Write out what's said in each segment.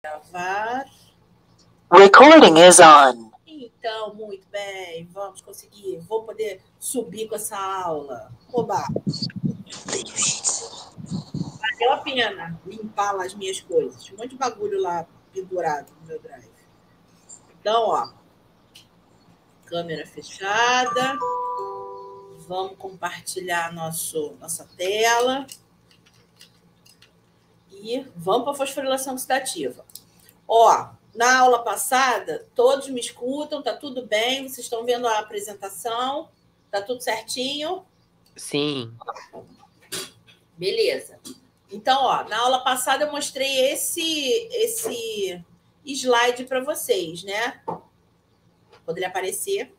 Gravar. Recording is on. Então, muito bem, vamos conseguir. Vou poder subir com essa aula. Oba! Valeu a pena limpar lá as minhas coisas. Um monte de bagulho lá pendurado no meu drive. Então, ó. Câmera fechada. Vamos compartilhar nossa tela. E vamos para a fosforilação oxidativa. Ó, na aula passada, todos me escutam, tá tudo bem? Vocês estão vendo a apresentação? Tá tudo certinho? Sim. Beleza. Então, ó, na aula passada eu mostrei esse slide para vocês, né? Quando ele aparecer.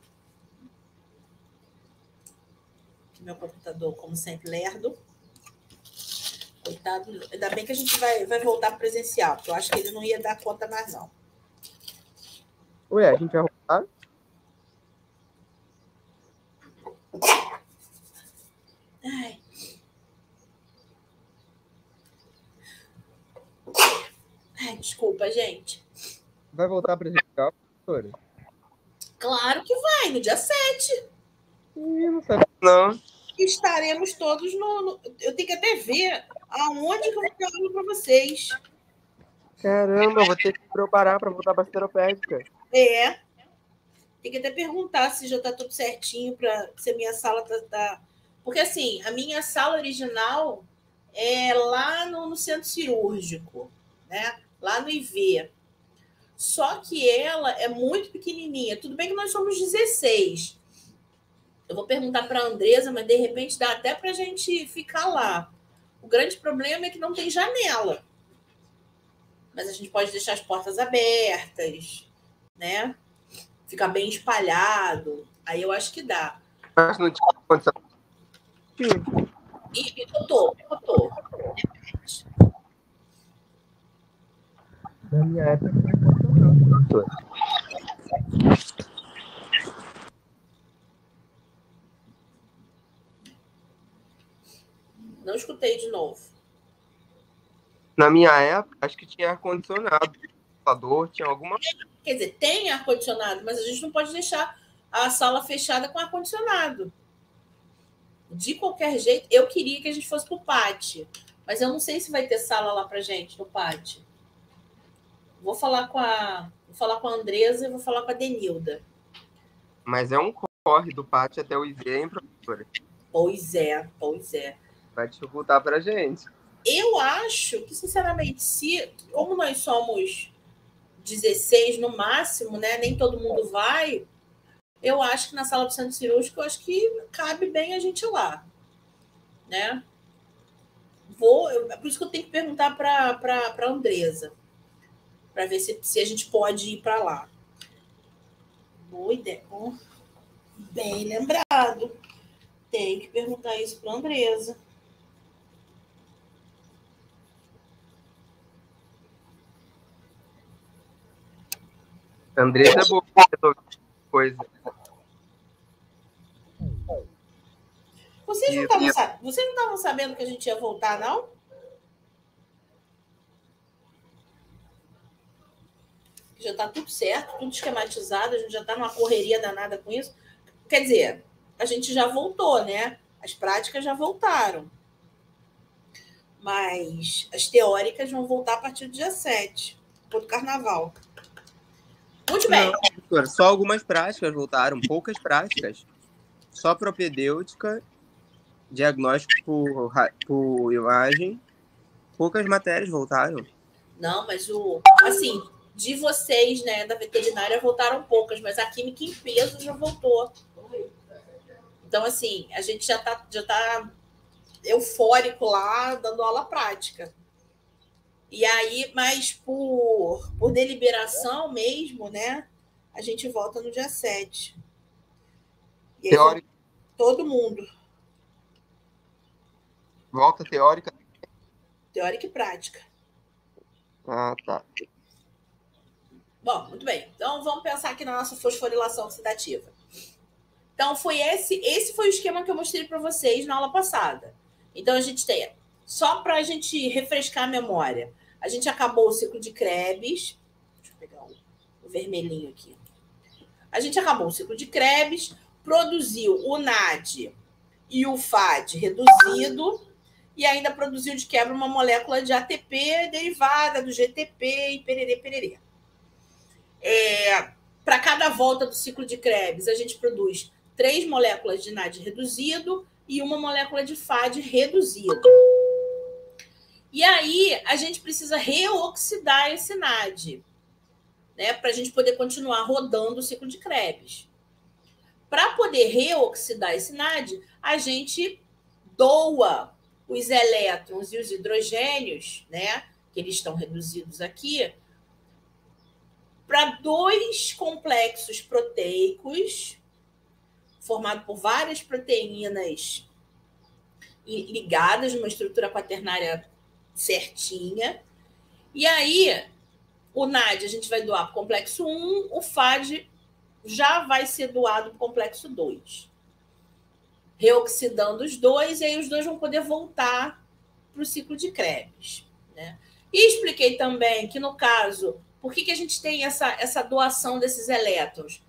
Meu computador, como sempre, lerdo. Coitado. Ainda bem que a gente vai voltar para presencial, porque eu acho que ele não ia dar conta mais, não. Ué, a gente vai voltar? Ai. Ai, desculpa, gente. Vai voltar presencial, professora? Claro que vai, no dia 7. Não sabe não. Estaremos todos no... Eu tenho que até ver aonde que eu vou dar aula para vocês. Caramba, vou ter que me preparar para voltar para a esteropédica. É. Tem que até perguntar se já está tudo certinho, se a minha sala tá... Porque, assim, a minha sala original é lá no centro cirúrgico, né? Lá no IV. Só que ela é muito pequenininha. Tudo bem que nós somos 16. Eu vou perguntar para a Andresa, mas de repente dá até para a gente ficar lá. O grande problema é que não tem janela. Mas a gente pode deixar as portas abertas, né? Ficar bem espalhado. Aí eu acho que dá. Mas não tinha condição. E eu tô. Na minha época não funcionava, professora. Não escutei de novo. Na minha época, acho que tinha ar-condicionado, tinha alguma. Quer dizer, tem ar-condicionado, mas a gente não pode deixar a sala fechada com ar-condicionado. De qualquer jeito, eu queria que a gente fosse pro pátio, mas eu não sei se vai ter sala lá pra gente no pátio. Vou falar com a Andresa e vou falar com a Denilda. Mas é um corre do pátio até o IV, hein, professora? Pois é. Vai dificultar pra gente. Eu acho que, sinceramente, como nós somos 16 no máximo, né? Nem todo mundo vai. Eu acho que na sala do centro cirúrgico, eu acho que cabe bem a gente lá, né? Por isso que eu tenho que perguntar para a Andresa, para ver se a gente pode ir para lá. Boa ideia. Bem lembrado. Tem que perguntar isso para a Andresa. Andresa é boa resolver coisa. Vocês não estavam sabendo que a gente ia voltar, não? Já está tudo certo, tudo esquematizado, a gente já está numa correria danada com isso. Quer dizer, a gente já voltou, né? As práticas já voltaram. Mas as teóricas vão voltar a partir do dia 7, do carnaval. Muito bem. Não, só algumas práticas voltaram, poucas práticas. Só propedêutica, diagnóstico por imagem, poucas matérias voltaram. Não, mas assim, de vocês, né, da veterinária, voltaram poucas, mas a química em peso já voltou. Então, assim, a gente já tá eufórico lá, dando aula prática. E aí, mas por deliberação mesmo, né, a gente volta no dia 7. E aí, Teórica. Todo mundo. Volta teórica? Teórica e prática. Ah, tá. Bom, muito bem. Então, vamos pensar aqui na nossa fosforilação oxidativa. Então, esse foi o esquema que eu mostrei para vocês na aula passada. Então, a gente tem, só para a gente refrescar a memória, A gente acabou o ciclo de Krebs. Deixa eu pegar o vermelhinho aqui. A gente acabou o ciclo de Krebs, produziu o NAD e o FAD reduzido e ainda produziu de quebra uma molécula de ATP derivada do GTP e pererê. Para cada volta do ciclo de Krebs, a gente produz 3 moléculas de NAD reduzido e uma molécula de FAD reduzido. E aí, a gente precisa reoxidar esse NAD, né, para a gente poder continuar rodando o ciclo de Krebs. Para poder reoxidar esse NAD, a gente doa os elétrons e os hidrogênios, né, que eles estão reduzidos aqui, para 2 complexos proteicos, formados por várias proteínas ligadas numa estrutura quaternária certinha. E aí, o NAD a gente vai doar para o complexo 1, o FAD já vai ser doado para o complexo 2. Reoxidando os dois, e aí os dois vão poder voltar para o ciclo de Krebs, né? E expliquei também que, no caso, por que a gente tem essa doação desses elétrons?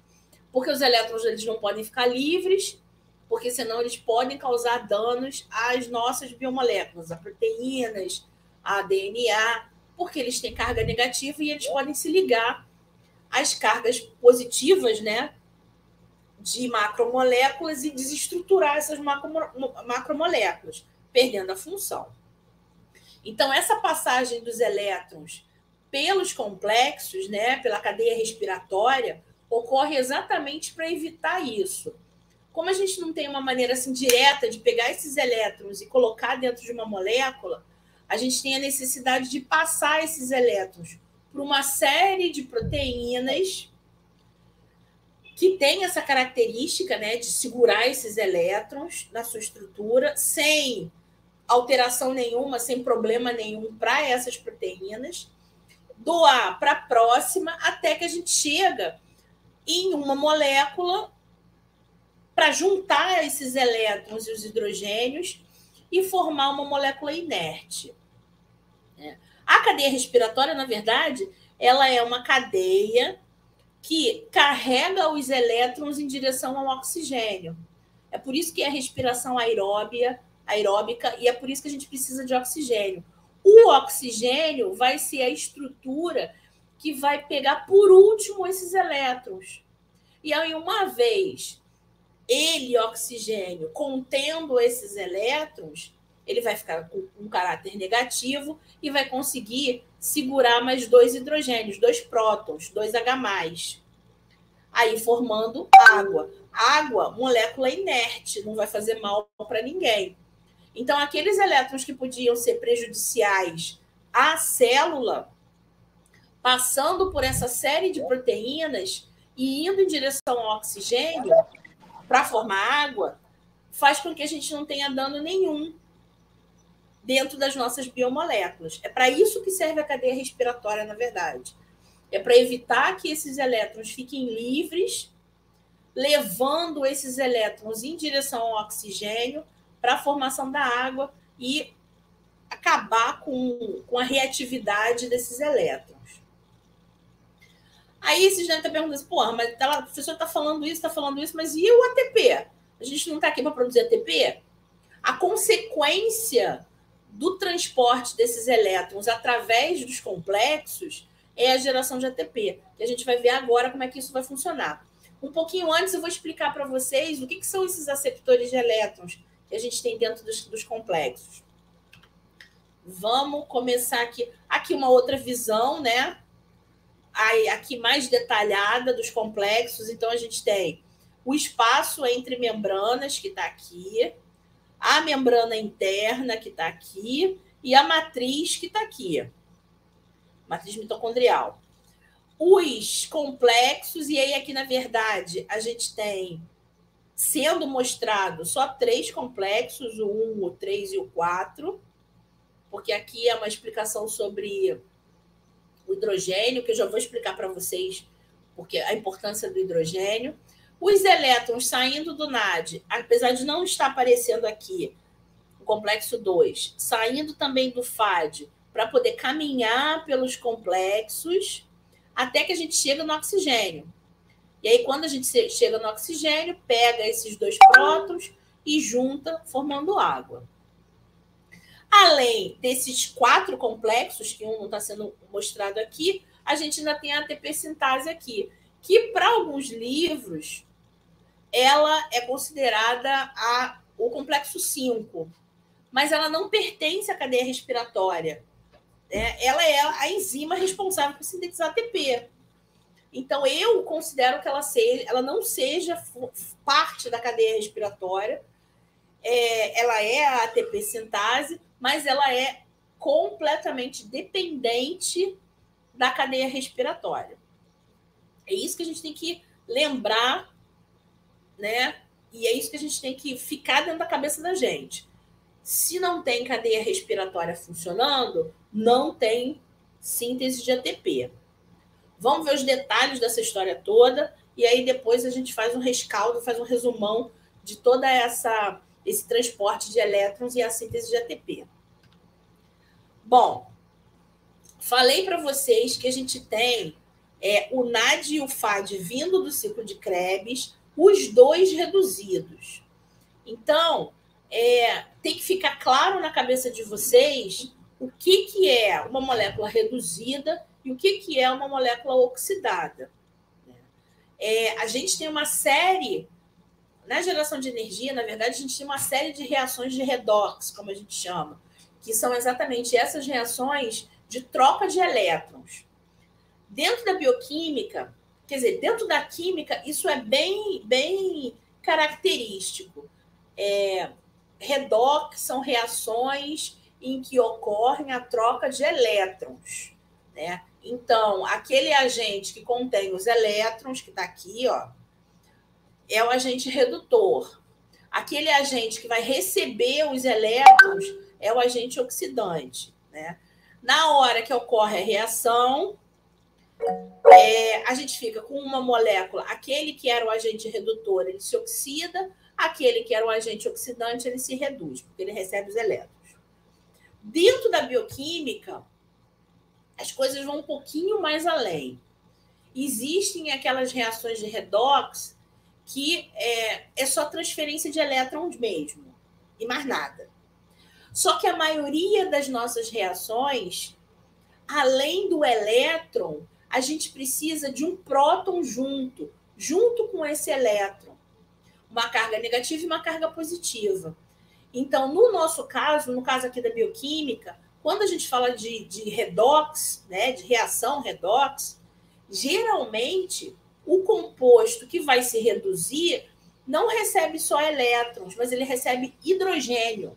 Porque os elétrons eles não podem ficar livres, porque senão eles podem causar danos às nossas biomoléculas, a proteínas, a DNA, porque eles têm carga negativa e eles podem se ligar às cargas positivas, né, de macromoléculas e desestruturar essas macromoléculas, perdendo a função. Então, essa passagem dos elétrons pelos complexos, né, pela cadeia respiratória, ocorre exatamente para evitar isso. Como a gente não tem uma maneira assim direta de pegar esses elétrons e colocar dentro de uma molécula, a gente tem a necessidade de passar esses elétrons por uma série de proteínas que tem essa característica, né, de segurar esses elétrons na sua estrutura sem alteração nenhuma, sem problema nenhum para essas proteínas, doar para a próxima até que a gente chega em uma molécula para juntar esses elétrons e os hidrogênios e formar uma molécula inerte. A cadeia respiratória, na verdade, ela é uma cadeia que carrega os elétrons em direção ao oxigênio. É por isso que é a respiração aeróbica e é por isso que a gente precisa de oxigênio. O oxigênio vai ser a estrutura que vai pegar por último esses elétrons. E aí, uma vez ele, oxigênio, contendo esses elétrons, ele vai ficar com um caráter negativo e vai conseguir segurar mais 2 hidrogênios, 2 prótons, 2 H+. Aí formando água. Água, molécula inerte, não vai fazer mal para ninguém. Então, aqueles elétrons que podiam ser prejudiciais à célula, passando por essa série de proteínas e indo em direção ao oxigênio para formar água, faz com que a gente não tenha dano nenhum dentro das nossas biomoléculas. É para isso que serve a cadeia respiratória, na verdade. É para evitar que esses elétrons fiquem livres, levando esses elétrons em direção ao oxigênio para a formação da água e acabar com a reatividade desses elétrons. Aí esses gente está perguntando assim, porra, mas a professora está falando isso, mas e o ATP? A gente não está aqui para produzir ATP? A consequência do transporte desses elétrons através dos complexos é a geração de ATP, que a gente vai ver agora como é que isso vai funcionar. Um pouquinho antes eu vou explicar para vocês o que são esses aceptores de elétrons que a gente tem dentro dos complexos. Vamos começar aqui. Aqui uma outra visão, né? Aqui mais detalhada dos complexos. Então, a gente tem o espaço entre membranas, que está aqui, a membrana interna, que está aqui, e a matriz, que está aqui. Matriz mitocondrial. Os complexos, e aí aqui, na verdade, a gente tem, sendo mostrado, só 3 complexos, o 1, o 3 e o 4, porque aqui é uma explicação sobre o hidrogênio, que eu já vou explicar para vocês porque a importância do hidrogênio. Os elétrons saindo do NAD, apesar de não estar aparecendo aqui, o complexo 2, saindo também do FAD, para poder caminhar pelos complexos até que a gente chega no oxigênio. E aí, quando a gente chega no oxigênio, pega esses 2 prótons e junta, formando água. Além desses 4 complexos, que um não está sendo mostrado aqui, a gente ainda tem a ATP sintase aqui, que para alguns livros ela é considerada o complexo 5, mas ela não pertence à cadeia respiratória. Ela é a enzima responsável por sintetizar ATP. Então, eu considero que ela não seja parte da cadeia respiratória. Ela é a ATP sintase, mas ela é completamente dependente da cadeia respiratória. É isso que a gente tem que lembrar, né? E é isso que a gente tem que ficar dentro da cabeça da gente. Se não tem cadeia respiratória funcionando, não tem síntese de ATP. Vamos ver os detalhes dessa história toda e aí depois a gente faz um rescaldo, faz um resumão de toda esse transporte de elétrons e a síntese de ATP. Bom, falei para vocês que a gente tem o NAD e o FAD vindo do ciclo de Krebs, os 2 reduzidos. Então, tem que ficar claro na cabeça de vocês o que é uma molécula reduzida e o que é uma molécula oxidada. A gente tem uma série, na geração de energia, na verdade, a gente tem uma série de reações de redox, como a gente chama, que são exatamente essas reações de troca de elétrons. Dentro da bioquímica, quer dizer, dentro da química, isso é bem característico. Redox são reações em que ocorrem a troca de elétrons, né? Então, aquele agente que contém os elétrons, que está aqui, ó, é o agente redutor. Aquele agente que vai receber os elétrons é o agente oxidante, né? Na hora que ocorre a reação, a gente fica com uma molécula, aquele que era o agente redutor, ele se oxida, aquele que era o agente oxidante, ele se reduz, porque ele recebe os elétrons. Dentro da bioquímica, as coisas vão um pouquinho mais além. Existem aquelas reações de redox que é só transferência de elétrons mesmo, e mais nada. Só que a maioria das nossas reações, além do elétron, a gente precisa de um próton junto com esse elétron. Uma carga negativa e uma carga positiva. Então, no nosso caso, no caso aqui da bioquímica, quando a gente fala de redox, né, de reação redox, geralmente o composto que vai se reduzir não recebe só elétrons, mas ele recebe hidrogênio.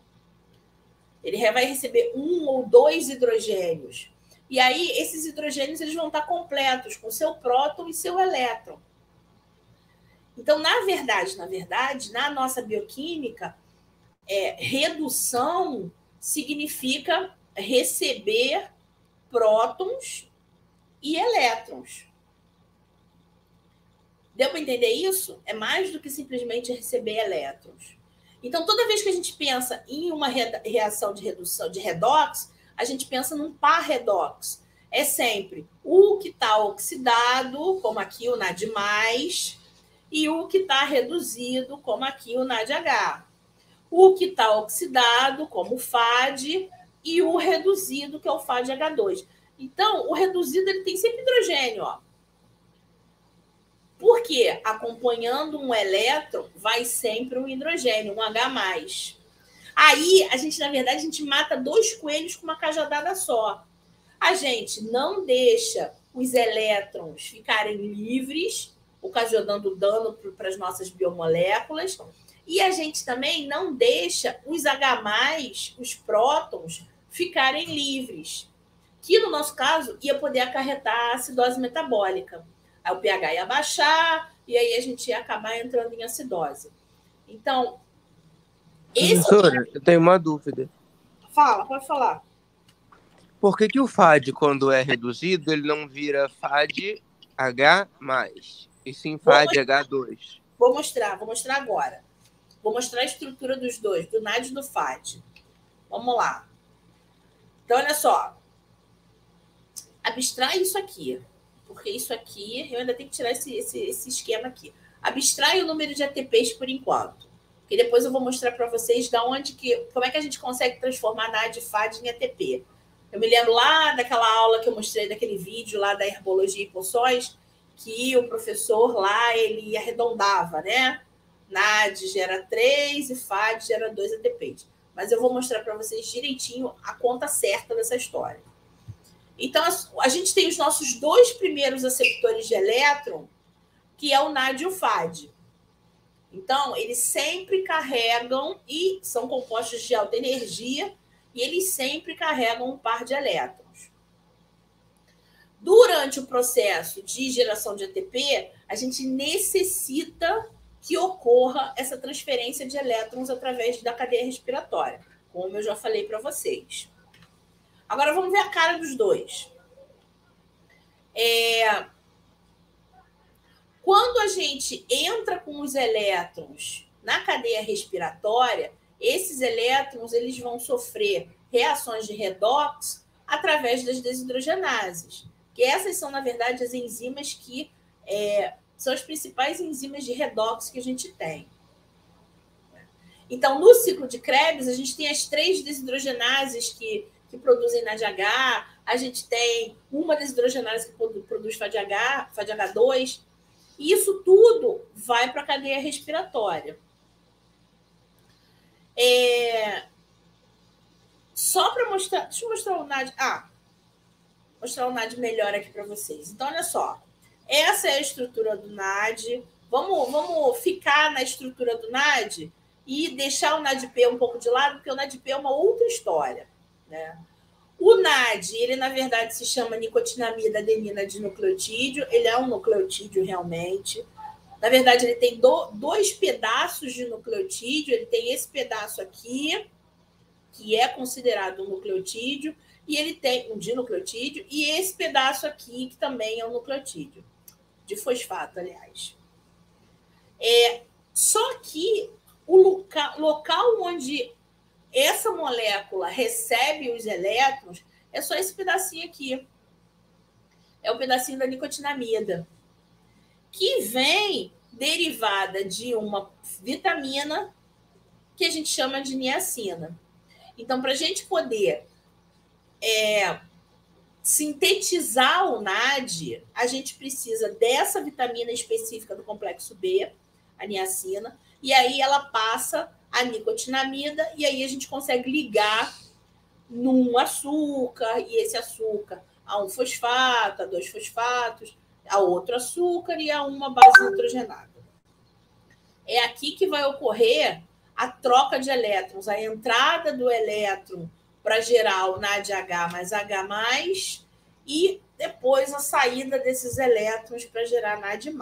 Ele vai receber 1 ou 2 hidrogênios. E aí, esses hidrogênios eles vão estar completos com seu próton e seu elétron. Então, na verdade, na nossa bioquímica, redução significa receber prótons e elétrons. Deu para entender isso? É mais do que simplesmente receber elétrons. Então, toda vez que a gente pensa em uma reação de redução, de redox, a gente pensa num par redox. É sempre o que está oxidado, como aqui o NAD+, e o que está reduzido, como aqui o NADH. O que está oxidado, como o FAD, e o reduzido, que é o FADH2. Então, o reduzido ele tem sempre hidrogênio, ó. Por quê? Acompanhando um elétron, vai sempre um hidrogênio, um H+. Aí, na verdade, a gente mata 2 coelhos com uma cajadada só. A gente não deixa os elétrons ficarem livres, ocasionando dano para as nossas biomoléculas, e a gente também não deixa os H+, os prótons, ficarem livres, que no nosso caso ia poder acarretar a acidose metabólica. Aí o pH ia baixar, e aí a gente ia acabar entrando em acidose. Então, professora, eu tenho uma dúvida. Fala, pode falar. Por que o FAD, quando é reduzido, ele não vira FADH+, e sim FADH2? Vou mostrar agora. Vou mostrar a estrutura dos dois, do NAD e do FAD. Vamos lá. Então, olha só. Abstrai isso aqui, porque isso aqui, eu ainda tenho que tirar esse esquema aqui. Abstrai o número de ATPs por enquanto, porque depois eu vou mostrar para vocês como é que a gente consegue transformar NAD e FAD em ATP. Eu me lembro lá daquela aula que eu mostrei, daquele vídeo lá da herbologia e poções, que o professor lá, ele arredondava, né? NAD gera 3 e FAD gera 2 ATPs. Mas eu vou mostrar para vocês direitinho a conta certa dessa história. Então, a gente tem os nossos 2 primeiros aceptores de elétron, que é o NAD e o FAD. Então, eles sempre carregam, e são compostos de alta energia, e eles sempre carregam um par de elétrons. Durante o processo de geração de ATP, a gente necessita que ocorra essa transferência de elétrons através da cadeia respiratória, como eu já falei para vocês. Agora vamos ver a cara dos dois. Quando a gente entra com os elétrons na cadeia respiratória, esses elétrons eles vão sofrer reações de redox através das desidrogenases, que essas são, na verdade, as enzimas que são as principais enzimas de redox que a gente tem. Então, no ciclo de Krebs, a gente tem as 3 desidrogenases que produzem NADH, a gente tem uma desidrogenase que produz FADH2, e isso tudo vai para a cadeia respiratória. Só para mostrar... Deixa eu mostrar o NAD... mostrar o NAD melhor aqui para vocês. Então, olha só. Essa é a estrutura do NAD. Vamos ficar na estrutura do NAD e deixar o NADP um pouco de lado, porque o NADP é uma outra história, né? O NAD, ele na verdade se chama nicotinamida adenina dinucleotídeo, ele é um nucleotídeo realmente. Na verdade, ele tem 2 pedaços de nucleotídeo, ele tem esse pedaço aqui, que é considerado um nucleotídeo, e ele tem um dinucleotídeo, e esse pedaço aqui, que também é um nucleotídeo, de fosfato, aliás. Só que o local onde essa molécula recebe os elétrons é só esse pedacinho aqui. É o pedacinho da nicotinamida, que vem derivada de uma vitamina que a gente chama de niacina. Então, para a gente poder sintetizar o NAD, a gente precisa dessa vitamina específica do complexo B, a niacina, e aí ela passa a nicotinamida, e aí a gente consegue ligar num açúcar, e esse açúcar a um fosfato, a 2 fosfatos, a outro açúcar e a uma base nitrogenada. É aqui que vai ocorrer a troca de elétrons, a entrada do elétron para gerar o NADH mais H+, e depois a saída desses elétrons para gerar NAD+.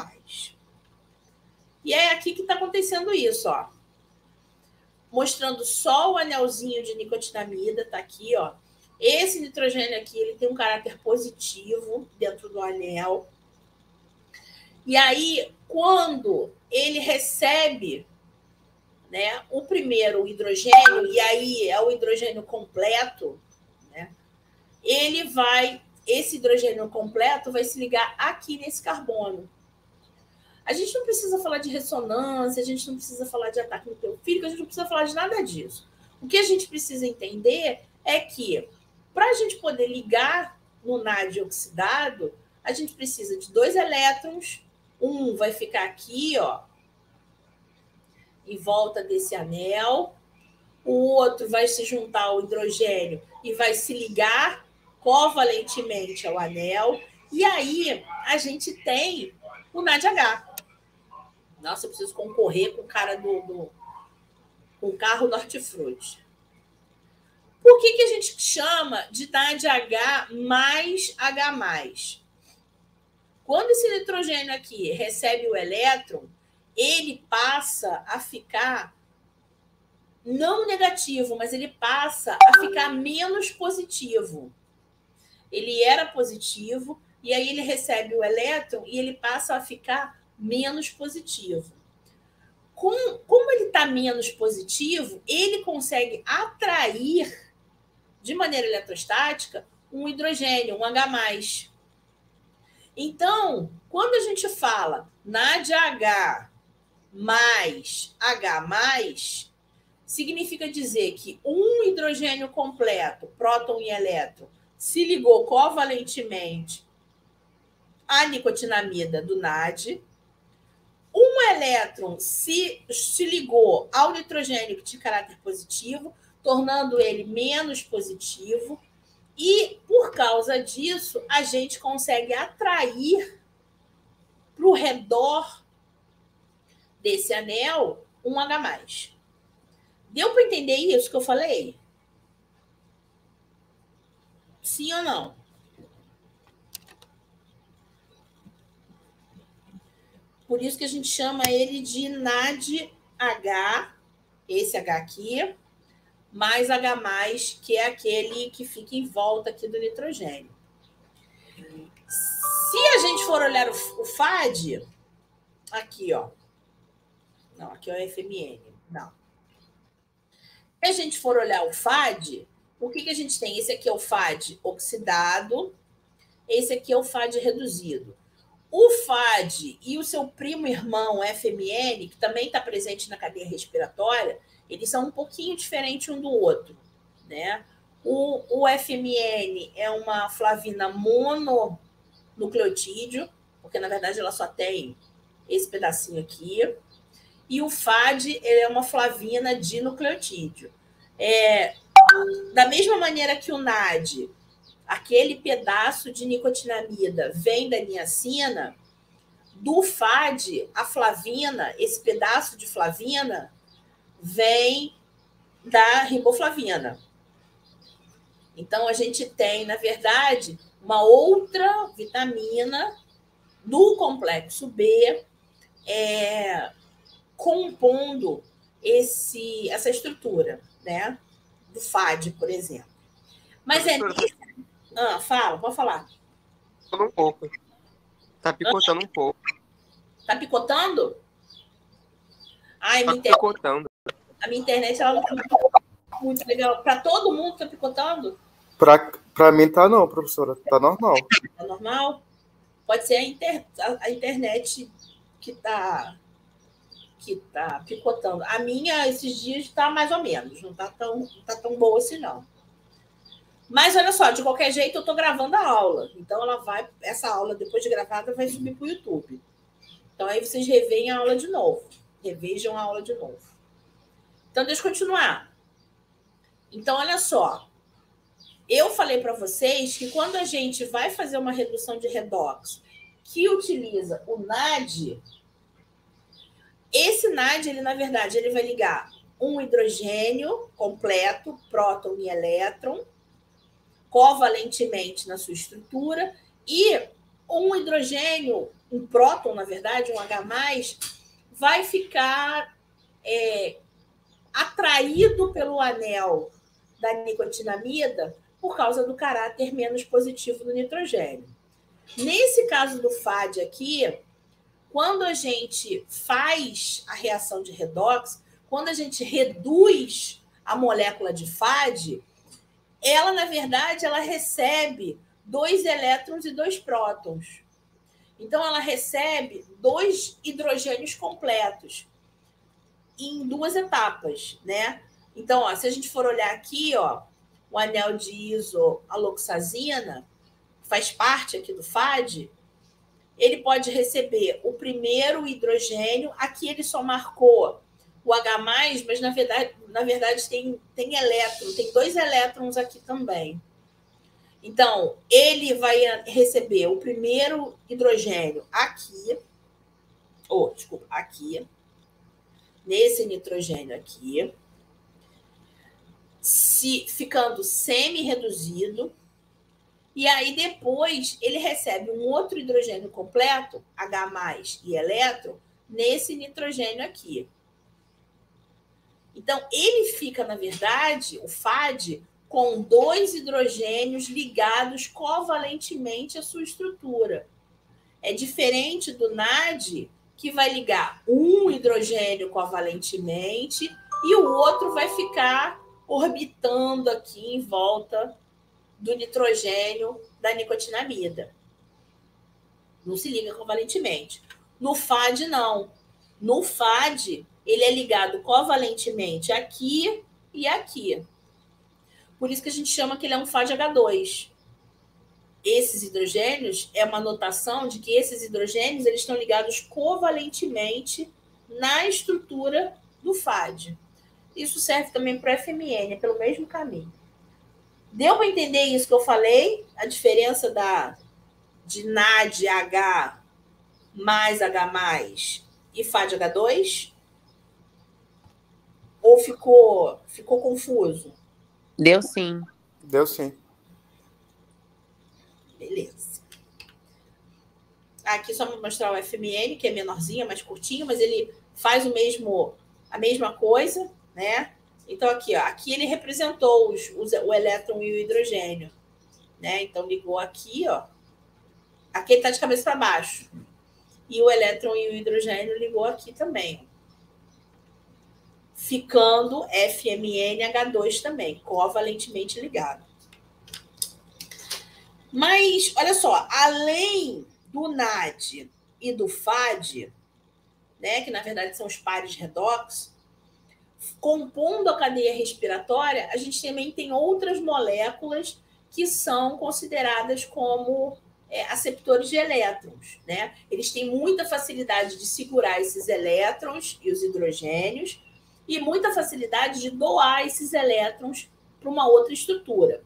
E é aqui que está acontecendo isso, ó. Mostrando só o anelzinho de nicotinamida, tá aqui, ó. Esse nitrogênio aqui, ele tem um caráter positivo dentro do anel. E aí, quando ele recebe, né, o primeiro hidrogênio, e aí é o hidrogênio completo, né, esse hidrogênio completo vai se ligar aqui nesse carbono. A gente não precisa falar de ressonância, a gente não precisa falar de ataque nucleofílico, a gente não precisa falar de nada disso. O que a gente precisa entender é que, para a gente poder ligar no NAD oxidado, a gente precisa de 2 elétrons, um vai ficar aqui, ó, em volta desse anel, o outro vai se juntar ao hidrogênio e vai se ligar covalentemente ao anel, e aí a gente tem o NADH. Nossa, eu preciso concorrer com o cara com o carro do Hortifruti. Por que a gente chama de NADH mais H+? Quando esse nitrogênio aqui recebe o elétron, ele passa a ficar não negativo, mas ele passa a ficar menos positivo. Ele era positivo, e aí ele recebe o elétron e ele passa a ficar menos positivo. Como ele está menos positivo, ele consegue atrair, de maneira eletrostática, um hidrogênio, um H+. Então, quando a gente fala NADH mais H+, significa dizer que um hidrogênio completo, próton e elétron, se ligou covalentemente à nicotinamida do NAD, um elétron se ligou ao nitrogênio que tinha caráter positivo, tornando ele menos positivo, e, por causa disso, a gente consegue atrair para o redor desse anel um H+. Deu para entender isso que eu falei? Sim ou não? Por isso que a gente chama ele de NADH, esse H aqui, mais H+, que é aquele que fica em volta aqui do nitrogênio. Se a gente for olhar o FAD, aqui, ó. Não, aqui é o FMN. Não. Se a gente for olhar o FAD, o que a gente tem? Esse aqui é o FAD oxidado, esse aqui é o FAD reduzido. O FAD e o seu primo irmão FMN, que também está presente na cadeia respiratória, eles são um pouquinho diferentes um do outro, né? O FMN é uma flavina mononucleotídeo, porque na verdade ela só tem esse pedacinho aqui. E o FAD ele é uma flavina dinucleotídeo. Da mesma maneira que o NAD, aquele pedaço de nicotinamida vem da niacina, do FAD, a flavina, esse pedaço de flavina, vem da riboflavina. Então, a gente tem, na verdade, uma outra vitamina do complexo B compondo essa estrutura, né? Do FAD, por exemplo. Mas pode falar. Um pouco. Tá picotando um pouco. Tá picotando? Ai, tá picotando. A minha internet ela não tá muito legal. Para todo mundo tá picotando? Para mim tá não, professora. Tá normal. Tá normal? Pode ser a internet que tá picotando. A minha, esses dias, tá mais ou menos. Não tá tão boa assim, não. Mas, olha só, de qualquer jeito, eu estou gravando a aula. Então, essa aula, depois de gravada, vai subir para o YouTube. Então, aí vocês reveem a aula de novo. Revejam a aula de novo. Então, deixa eu continuar. Então, olha só. Eu falei para vocês que quando a gente vai fazer uma redução de redox que utiliza o NAD, esse NAD, ele, na verdade, ele vai ligar um hidrogênio completo, próton e elétron, covalentemente na sua estrutura, e um hidrogênio, um próton, na verdade, um H+, vai ficar atraído pelo anel da nicotinamida por causa do caráter menos positivo do nitrogênio. Nesse caso do FAD aqui, quando a gente faz a reação de redox, quando a gente reduz a molécula de FAD, ela, na verdade, ela recebe 2 elétrons e 2 prótons. Então, ela recebe 2 hidrogênios completos em 2 etapas, né? Então, ó, se a gente for olhar aqui, ó, o anel de isoaloxazina faz parte aqui do FAD, ele pode receber o primeiro hidrogênio, aqui ele só marcou o H+, mas na verdade tem elétron, tem 2 elétrons aqui também. Então, ele vai receber o primeiro hidrogênio aqui, aqui, nesse nitrogênio aqui, ficando semi-reduzido, e aí depois ele recebe um outro hidrogênio completo, H+ e elétron, nesse nitrogênio aqui. Então, ele fica, na verdade, o FAD, com 2 hidrogênios ligados covalentemente à sua estrutura. É diferente do NAD, que vai ligar um hidrogênio covalentemente e o outro vai ficar orbitando aqui em volta do nitrogênio da nicotinamida. Não se liga covalentemente. No FAD, não. No FAD, ele é ligado covalentemente aqui e aqui. Por isso que a gente chama que ele é um FAD-H2. Esses hidrogênios, é uma notação de que esses hidrogênios eles estão ligados covalentemente na estrutura do FAD. Isso serve também para o FMN, é pelo mesmo caminho. Deu para entender isso que eu falei? A diferença de NADH mais H+, e FAD-H2? Ou ficou confuso? Deu sim. Deu sim. Beleza. Aqui só para mostrar o FMN, que é menorzinho, é mais curtinho, mas ele faz a mesma coisa, né? Então, aqui, ó, aqui ele representou o elétron e o hidrogênio, né? Então, ligou aqui, ó. Aqui ele está de cabeça para baixo. E o elétron e o hidrogênio ligou aqui também. Ficando FMNH2 também, covalentemente ligado. Mas, olha só, além do NAD e do FAD, né, que na verdade são os pares redox, compondo a cadeia respiratória, a gente também tem outras moléculas que são consideradas como aceptores de elétrons, né? Eles têm muita facilidade de segurar esses elétrons e os hidrogênios e muita facilidade de doar esses elétrons para uma outra estrutura.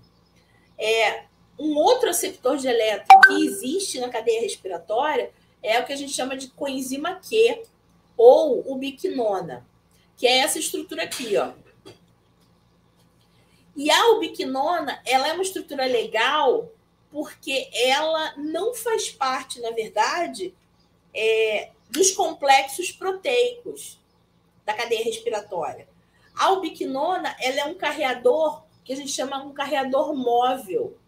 Um outro aceptor de elétron que existe na cadeia respiratória é o que a gente chama de coenzima Q, ou ubiquinona, que é essa estrutura aqui, ó. E a ubiquinona, ela é uma estrutura legal porque ela não faz parte, na verdade, dos complexos proteicos da cadeia respiratória. A ubiquinona, ela é um carreador que a gente chama um carreador móvel.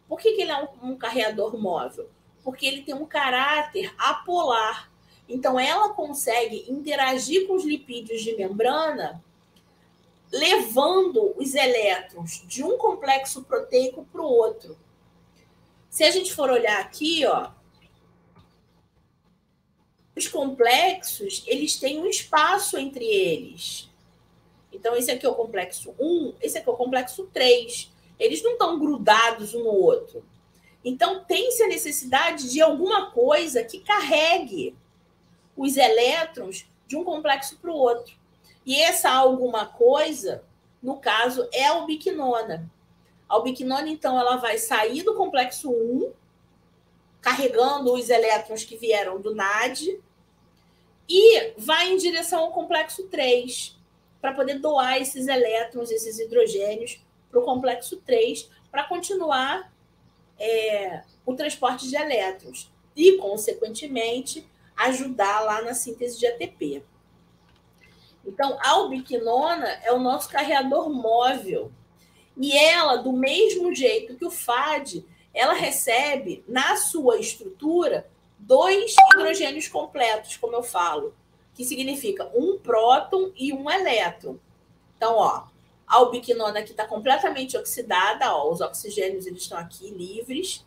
Por que ele é um carreador móvel? Porque ele tem um caráter apolar. Então, ela consegue interagir com os lipídios de membrana, levando os elétrons de um complexo proteico para o outro. Se a gente for olhar aqui, ó, os complexos, eles têm um espaço entre eles. Então, esse aqui é o complexo 1, esse aqui é o complexo 3. Eles não estão grudados um no outro. Então, tem-se a necessidade de alguma coisa que carregue os elétrons de um complexo para o outro. E essa alguma coisa, no caso, é a ubiquinona. A ubiquinona, então, ela vai sair do complexo 1, carregando os elétrons que vieram do NAD, e vai em direção ao complexo 3, para poder doar esses elétrons, esses hidrogênios, para o complexo 3, para continuar o transporte de elétrons e, consequentemente, ajudar lá na síntese de ATP. Então, a ubiquinona é o nosso carreador móvel. E ela, do mesmo jeito que o FAD, ela recebe, na sua estrutura, 2 hidrogênios completos, como eu falo, que significa um próton e um elétron. Então, ó, a ubiquinona aqui está completamente oxidada, ó, os oxigênios eles estão aqui livres.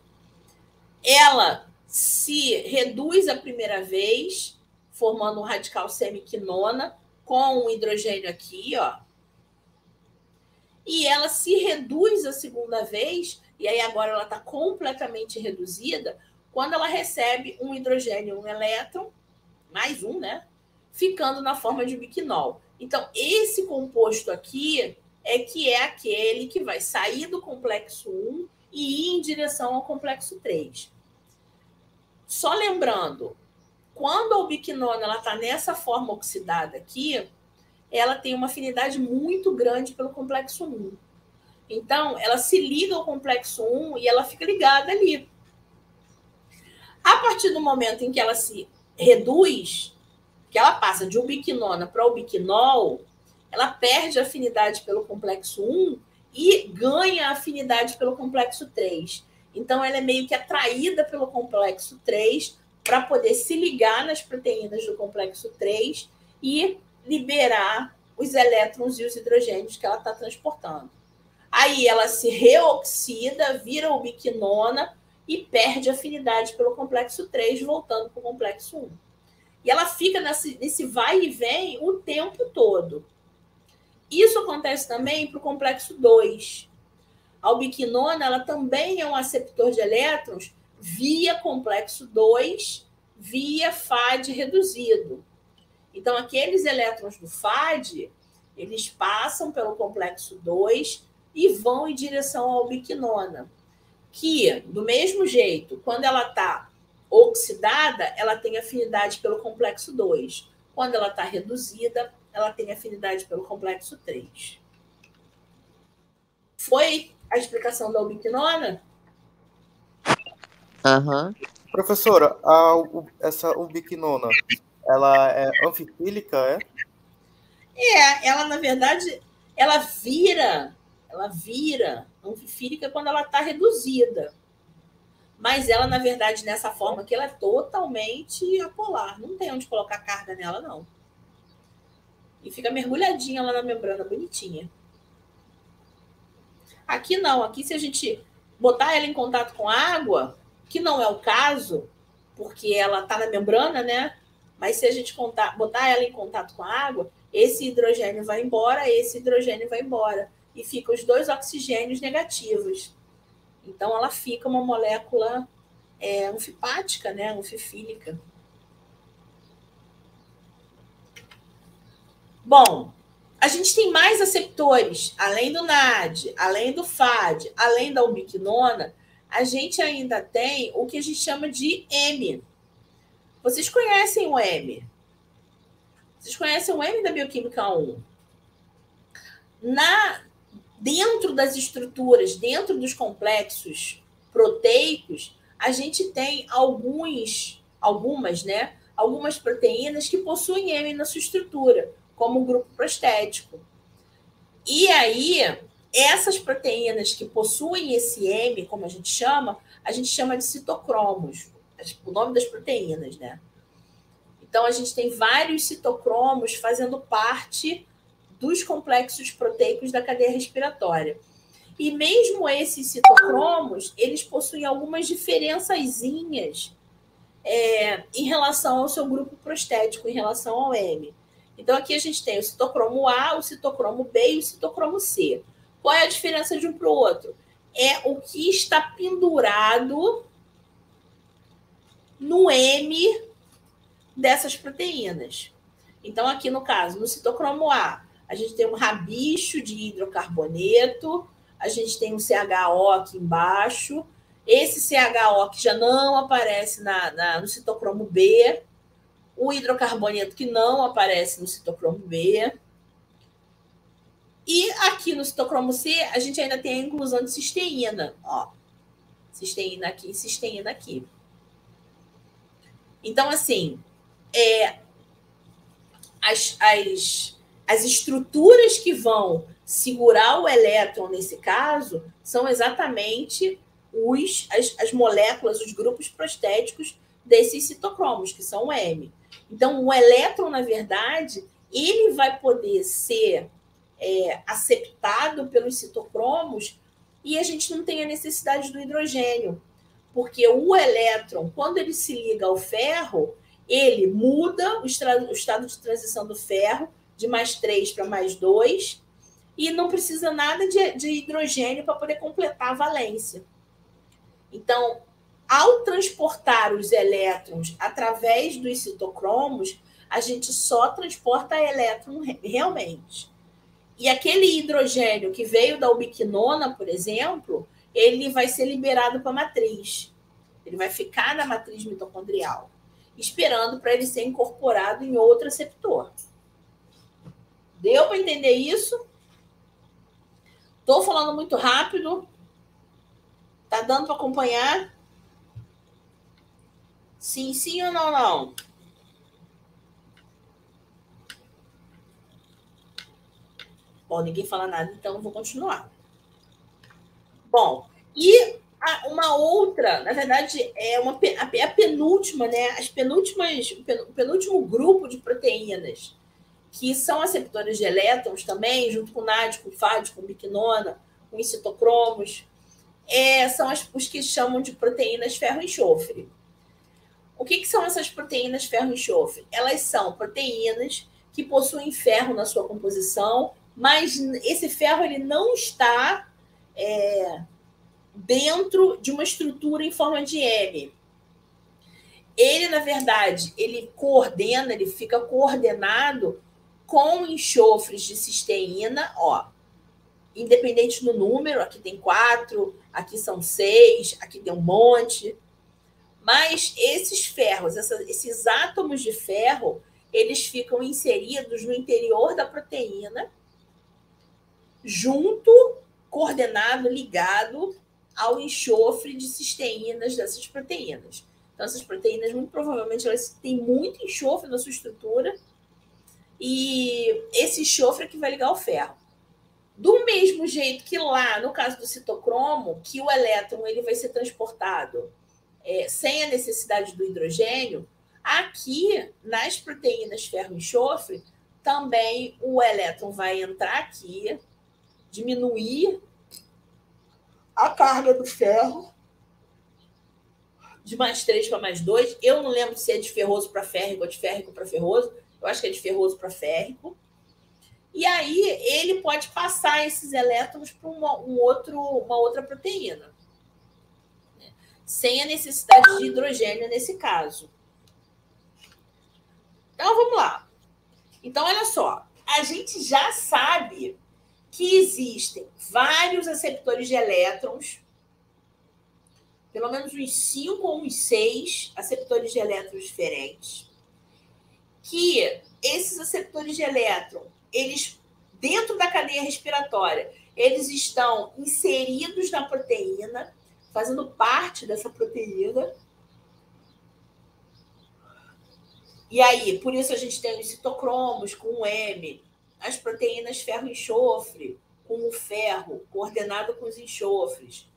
Ela se reduz a primeira vez, formando um radical semiquinona, com um hidrogênio aqui, ó. E ela se reduz a segunda vez, e aí agora ela está completamente reduzida, quando ela recebe um hidrogênio, um elétron, mais um, né? Ficando na forma de ubiquinol. Então, esse composto aqui é aquele que vai sair do complexo 1 e ir em direção ao complexo 3. Só lembrando, quando a ubiquinona está nessa forma oxidada aqui, ela tem uma afinidade muito grande pelo complexo 1. Então, ela se liga ao complexo 1 e ela fica ligada ali. A partir do momento em que ela se reduz, que ela passa de ubiquinona para ubiquinol, ela perde a afinidade pelo complexo 1 e ganha a afinidade pelo complexo 3. Então, ela é meio que atraída pelo complexo 3 para poder se ligar nas proteínas do complexo 3 e liberar os elétrons e os hidrogênios que ela está transportando. Aí ela se reoxida, vira ubiquinona e perde afinidade pelo complexo 3, voltando para o complexo 1. E ela fica nesse vai e vem o tempo todo. Isso acontece também para o complexo 2. A ubiquinona ela também é um aceptor de elétrons via complexo 2, via FAD reduzido. Então, aqueles elétrons do FAD, eles passam pelo complexo 2 e vão em direção à ubiquinona, que, do mesmo jeito, quando ela está oxidada, ela tem afinidade pelo complexo 2. Quando ela está reduzida, ela tem afinidade pelo complexo 3. Foi a explicação da ubiquinona? Aham. Professora, essa ubiquinona, ela é anfifílica, é? Ela, na verdade, ela vira anfifílica quando ela está reduzida. Mas ela, na verdade, nessa forma aqui, ela é totalmente apolar. Não tem onde colocar carga nela, não. E fica mergulhadinha lá na membrana, bonitinha. Aqui não. Aqui, se a gente botar ela em contato com água, que não é o caso, porque ela está na membrana, né? Mas se a gente botar ela em contato com a água, esse hidrogênio vai embora, esse hidrogênio vai embora. E ficam os dois oxigênios negativos. Então, ela fica uma molécula anfipática, né? Anfifílica. Bom, a gente tem mais aceptores. Além do NAD, além do FAD, além da ubiquinona, a gente ainda tem o que a gente chama de M. Vocês conhecem o M? Vocês conhecem o M da bioquímica 1? Dentro das estruturas, dentro dos complexos proteicos, a gente tem algumas proteínas que possuem M na sua estrutura, como o grupo prostético. E aí, essas proteínas que possuem esse M, como a gente chama de citocromos, o nome das proteínas, né? Então, a gente tem vários citocromos fazendo parte dos complexos proteicos da cadeia respiratória. E mesmo esses citocromos, eles possuem algumas diferençazinhas em relação ao seu grupo prostético, em relação ao M. Então, aqui a gente tem o citocromo A, o citocromo B e o citocromo C. Qual é a diferença de um para o outro? É o que está pendurado no M dessas proteínas. Então, aqui no caso, no citocromo A, a gente tem um rabicho de hidrocarboneto, a gente tem um CHO aqui embaixo, esse CHO que já não aparece no citocromo B, o hidrocarboneto que não aparece no citocromo B. E aqui no citocromo C, a gente ainda tem a inclusão de cisteína. Ó, cisteína aqui e cisteína aqui. Então, assim, as estruturas que vão segurar o elétron, nesse caso, são exatamente as moléculas, os grupos prostéticos desses citocromos, que são o M. Então, o elétron, na verdade, ele vai poder ser aceptado pelos citocromos e a gente não tem a necessidade do hidrogênio, porque o elétron, quando ele se liga ao ferro, ele muda o estado de transição do ferro de +3 para +2 e não precisa nada de hidrogênio para poder completar a valência. Então, ao transportar os elétrons através dos citocromos, a gente só transporta elétron realmente. E aquele hidrogênio que veio da ubiquinona, por exemplo, ele vai ser liberado para a matriz. Ele vai ficar na matriz mitocondrial, esperando para ele ser incorporado em outro receptor. Deu para entender isso? Estou falando muito rápido? Tá dando para acompanhar? Sim, sim ou não, não? Bom, ninguém fala nada, então eu vou continuar. Bom, e uma outra, na verdade, a penúltima, né? O penúltimo grupo de proteínas que são aceptores de elétrons também, junto com NAD, com FAD, com ubiquinona, com os citocromos, são os que chamam de proteínas ferro e enxofre. O que são essas proteínas ferro e enxofre? Elas são proteínas que possuem ferro na sua composição, mas esse ferro ele não está dentro de uma estrutura em forma de M. Ele, na verdade, ele fica coordenado com enxofres de cisteína, independente do número, aqui tem 4, aqui são 6, aqui tem um monte. Mas esses ferros, esses átomos de ferro, eles ficam inseridos no interior da proteína, coordenado, ligado ao enxofre de cisteínas dessas proteínas. Então, essas proteínas, muito provavelmente, elas têm muito enxofre na sua estrutura, e esse enxofre é que vai ligar o ferro. Do mesmo jeito que lá, no caso do citocromo, que o elétron ele vai ser transportado sem a necessidade do hidrogênio, aqui, nas proteínas ferro e enxofre, também o elétron vai entrar aqui, diminuir a carga do ferro, de +3 para +2. Eu não lembro se é de ferroso para férrico ou de férrico para ferroso. Eu acho que é de ferroso para férrico. E aí ele pode passar esses elétrons para uma outra proteína, né? Sem a necessidade de hidrogênio nesse caso. Então, vamos lá. Então, olha só. A gente já sabe que existem vários aceptores de elétrons, pelo menos uns 5 ou uns 6 aceptores de elétrons diferentes, que esses aceptores de elétron, eles, dentro da cadeia respiratória, eles estão inseridos na proteína, fazendo parte dessa proteína. E aí, por isso a gente tem os citocromos com o M, as proteínas ferro e enxofre, com o ferro, coordenado com os enxofres.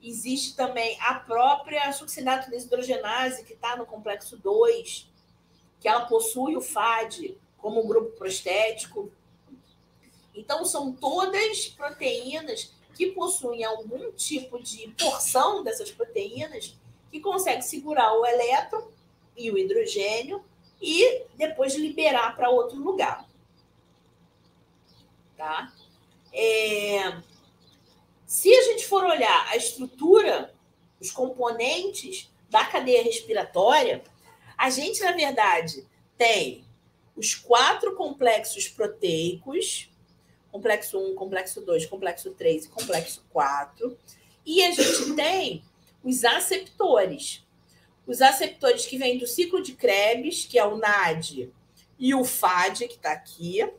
Existe também a própria succinato desidrogenase, que está no complexo 2, que ela possui o FAD como um grupo prostético. Então, são todas proteínas que possuem algum tipo de porção dessas proteínas que consegue segurar o elétron e o hidrogênio e depois liberar para outro lugar. Tá? Se a gente for olhar a estrutura, os componentes da cadeia respiratória, a gente, na verdade, tem os 4 complexos proteicos, complexo 1, complexo 2, complexo 3 e complexo 4, e a gente tem os aceptores. Os aceptores que vêm do ciclo de Krebs, que é o NAD e o FAD, que está aqui,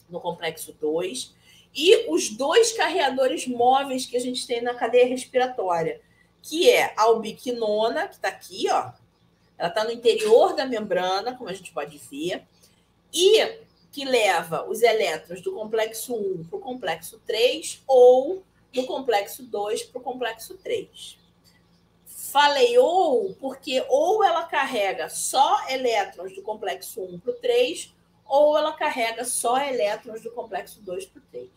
no complexo 2, e os 2 carreadores móveis que a gente tem na cadeia respiratória, que é a ubiquinona, que está aqui, ó. Ela está no interior da membrana, como a gente pode ver, e que leva os elétrons do complexo 1 para o complexo 3 ou do complexo 2 para o complexo 3. Falei porque ou ela carrega só elétrons do complexo 1 para o 3, ou ela carrega só elétrons do complexo 2 para o 3.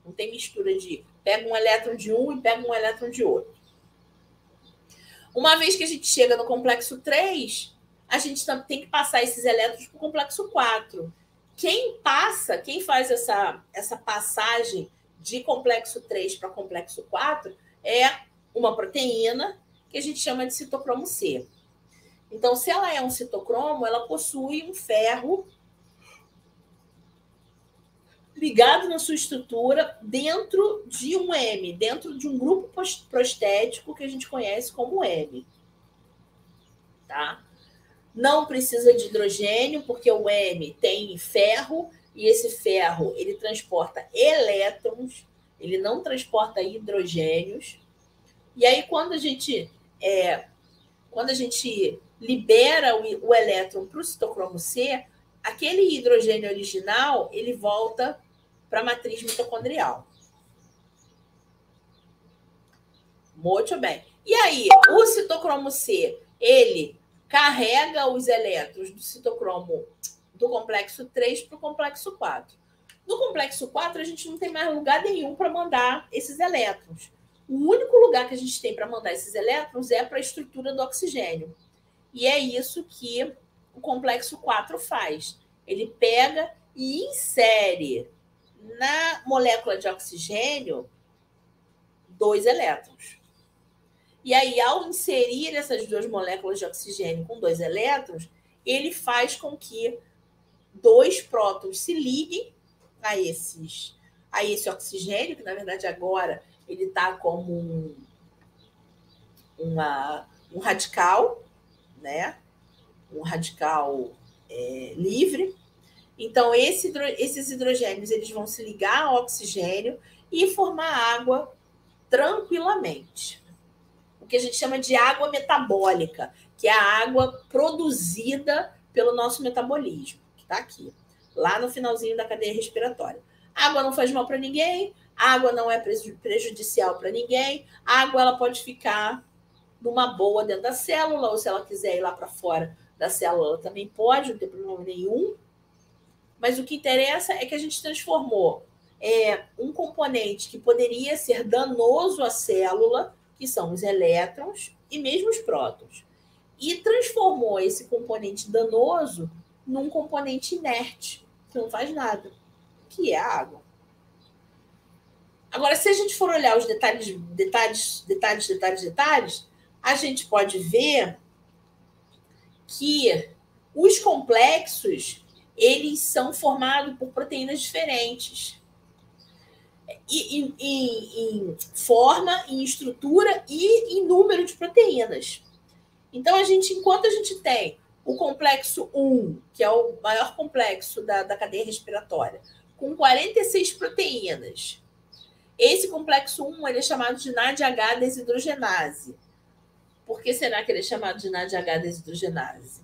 Não tem mistura de pega um elétron de um e pega um elétron de outro. Uma vez que a gente chega no complexo 3, a gente tem que passar esses elétrons para o complexo 4. Quem faz essa passagem de complexo 3 para complexo 4 é uma proteína que a gente chama de citocromo C. Então, se ela é um citocromo, ela possui um ferro ligado na sua estrutura dentro de um M, dentro de um grupo prostético que a gente conhece como M. Tá? Não precisa de hidrogênio, porque o M tem ferro, e esse ferro ele transporta elétrons, ele não transporta hidrogênios. E aí, quando a gente libera o elétron para o citocromo C, aquele hidrogênio original ele volta para a matriz mitocondrial. Muito bem. E aí, o citocromo C, ele carrega os elétrons do citocromo do complexo 3 para o complexo 4. No complexo 4, a gente não tem mais lugar nenhum para mandar esses elétrons. O único lugar que a gente tem para mandar esses elétrons é para a estrutura do oxigênio. E é isso que o complexo 4 faz. Ele pega e insere na molécula de oxigênio 2 elétrons. E aí, ao inserir essas 2 moléculas de oxigênio com 2 elétrons, ele faz com que 2 prótons se liguem a esse oxigênio, que na verdade agora ele está como um radical, né? Um radical livre. Então, esses hidrogênios eles vão se ligar ao oxigênio e formar água tranquilamente. O que a gente chama de água metabólica, que é a água produzida pelo nosso metabolismo, que está aqui, lá no finalzinho da cadeia respiratória. A água não faz mal para ninguém, a água não é prejudicial para ninguém, a água ela pode ficar numa boa dentro da célula, ou se ela quiser ir lá para fora da célula, ela também pode, não tem problema nenhum. Mas o que interessa é que a gente transformou um componente que poderia ser danoso à célula, que são os elétrons e mesmo os prótons, e transformou esse componente danoso num componente inerte, que não faz nada, que é a água. Agora, se a gente for olhar os detalhes, a gente pode ver que os complexos eles são formados por proteínas diferentes. Em forma, em estrutura e em número de proteínas. Então, enquanto a gente tem o complexo 1, que é o maior complexo da cadeia respiratória, com 46 proteínas, esse complexo 1 ele é chamado de NADH desidrogenase. Por que será que ele é chamado de NADH desidrogenase?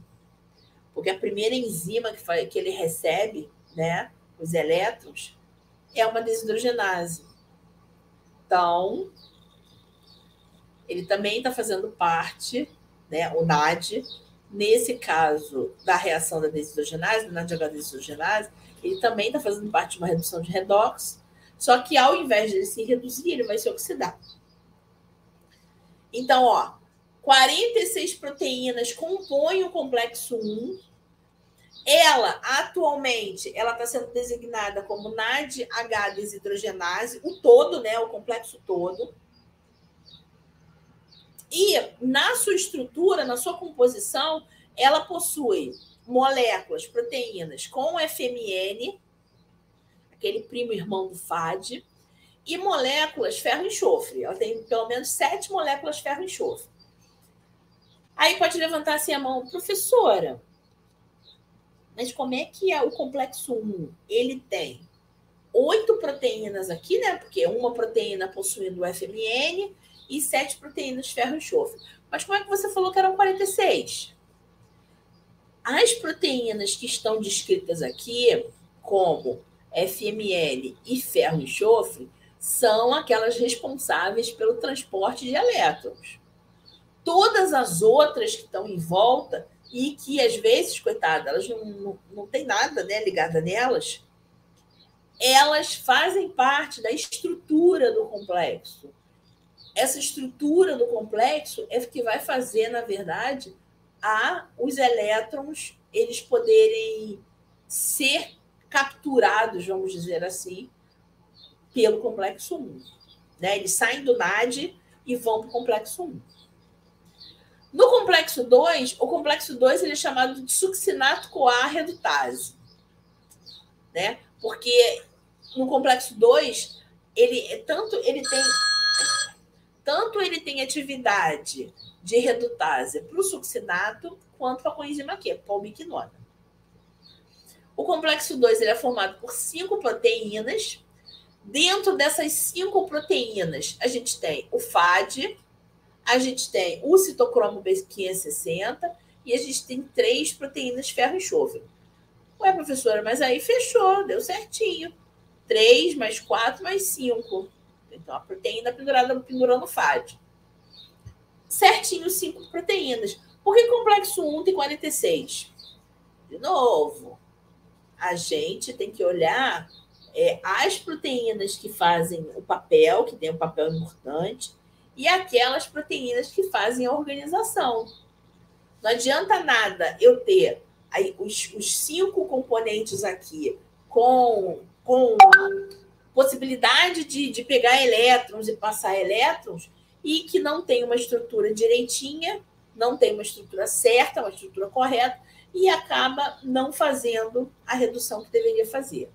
Porque a primeira enzima que ele recebe, né, os elétrons, é uma desidrogenase. Então, ele também está fazendo parte, né, o NAD, nesse caso da reação da desidrogenase, do NADH desidrogenase, ele também está fazendo parte de uma redução de redox, só que ao invés de ele se reduzir, ele vai se oxidar. Então, 46 proteínas compõem o complexo 1. Ela, atualmente, ela está sendo designada como NADH desidrogenase, o todo, né, o complexo todo. E na sua estrutura, na sua composição, ela possui moléculas, proteínas com FMN, aquele primo irmão do FAD, e moléculas ferro e enxofre. Ela tem pelo menos 7 moléculas ferro e enxofre. Aí pode levantar assim a mão, professora, mas como é que o complexo 1 ele tem 8 proteínas aqui, né? Porque uma proteína possuindo o FMN e 7 proteínas ferro e enxofre. Mas como é que você falou que eram 46? As proteínas que estão descritas aqui, como FMN e ferro e enxofre, são aquelas responsáveis pelo transporte de elétrons. Todas as outras que estão em volta e que, às vezes, coitada, elas não tem nada, né, ligada nelas, elas fazem parte da estrutura do complexo. Essa estrutura do complexo é que vai fazer, na verdade, os elétrons eles poderem ser capturados, vamos dizer assim, pelo complexo 1. Né? Eles saem do NAD e vão para o complexo 1. No complexo 2, o complexo 2 ele é chamado de succinato-CoA redutase. Né? Porque no complexo 2, tanto ele tem atividade de redutase para o succinato, quanto para a coenzima Q, para a ubiquinona. O complexo 2 ele é formado por 5 proteínas. Dentro dessas 5 proteínas, a gente tem o FAD, a gente tem o citocromo B560 e a gente tem 3 proteínas ferro e enxofre. Ué, professora, mas aí fechou, deu certinho. 3 mais 4 mais 5. Então, a proteína pendurando o FAD. Certinho, 5 proteínas. Por que complexo 1 tem 46? De novo, a gente tem que olhar as proteínas que fazem o papel, que tem um papel importante, e aquelas proteínas que fazem a organização. Não adianta nada eu ter aí os 5 componentes aqui com possibilidade de pegar elétrons e passar elétrons e que não tem uma estrutura direitinha, não tem uma estrutura certa, uma estrutura correta, e acaba não fazendo a redução que deveria fazer.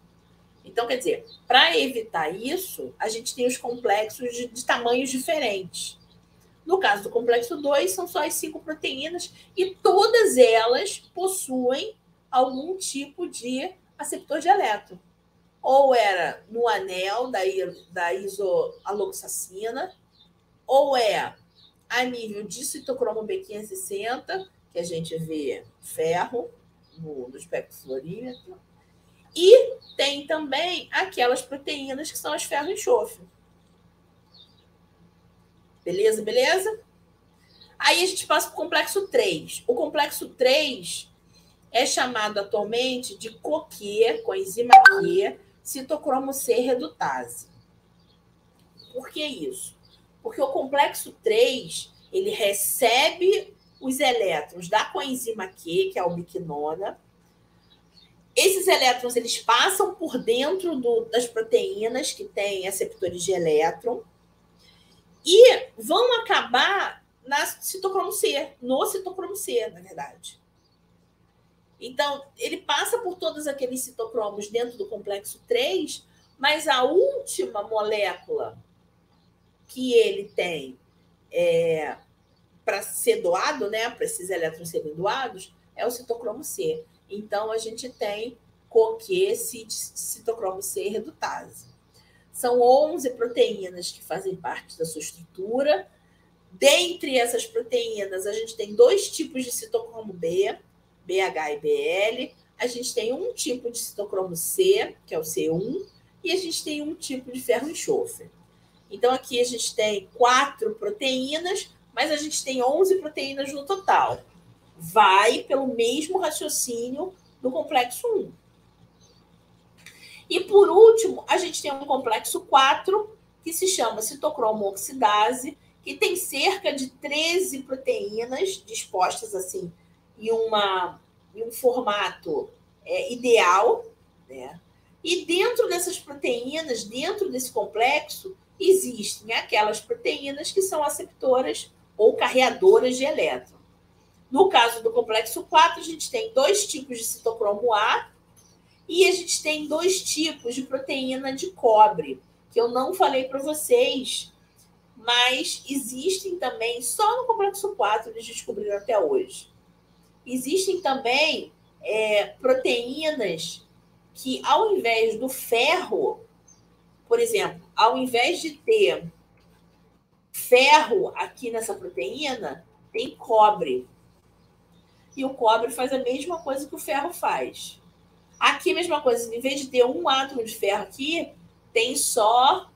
Então, quer dizer, para evitar isso, a gente tem os complexos de tamanhos diferentes. No caso do complexo 2, são só as 5 proteínas e todas elas possuem algum tipo de aceptor de elétron. Ou era no anel da isoaloxacina, ou a nível de citocromo B560, que a gente vê ferro no espectro fluorímetro, e tem também aquelas proteínas que são as ferro e enxofre. Beleza, beleza? Aí a gente passa para o complexo 3. O complexo 3 é chamado atualmente de CoQ, coenzima Q, citocromo C redutase. Por que isso? Porque o complexo 3, ele recebe os elétrons da coenzima Q, que é a ubiquinona. Esses elétrons, eles passam por dentro das proteínas que têm aceptores de elétron e vão acabar no citocromo C, na verdade. Então, ele passa por todos aqueles citocromos dentro do complexo 3, mas a última molécula que ele tem para ser doado, né, para esses elétrons serem doados, é o citocromo C. Então, a gente tem CoQ, citocromo C redutase. São 11 proteínas que fazem parte da sua estrutura. Dentre essas proteínas, a gente tem 2 tipos de citocromo B, BH e BL. A gente tem um tipo de citocromo C, que é o C1, e a gente tem um tipo de ferro e enxofre. Então, aqui a gente tem 4 proteínas, mas a gente tem 11 proteínas no total. Vai pelo mesmo raciocínio do complexo 1. E, por último, a gente tem um complexo 4, que se chama citocromo oxidase, que tem cerca de 13 proteínas dispostas assim em um formato ideal, né? E dentro dessas proteínas, dentro desse complexo, existem aquelas proteínas que são aceptoras ou carreadoras de elétron. No caso do complexo 4, a gente tem 2 tipos de citocromo A e a gente tem 2 tipos de proteína de cobre, que eu não falei para vocês, mas existem também, só no complexo 4 eles descobriram até hoje. Existem também proteínas que, ao invés do ferro, por exemplo, ao invés de ter ferro aqui nessa proteína, tem cobre. E o cobre faz a mesma coisa que o ferro faz. Aqui a mesma coisa, em vez de ter um átomo de ferro aqui, tem só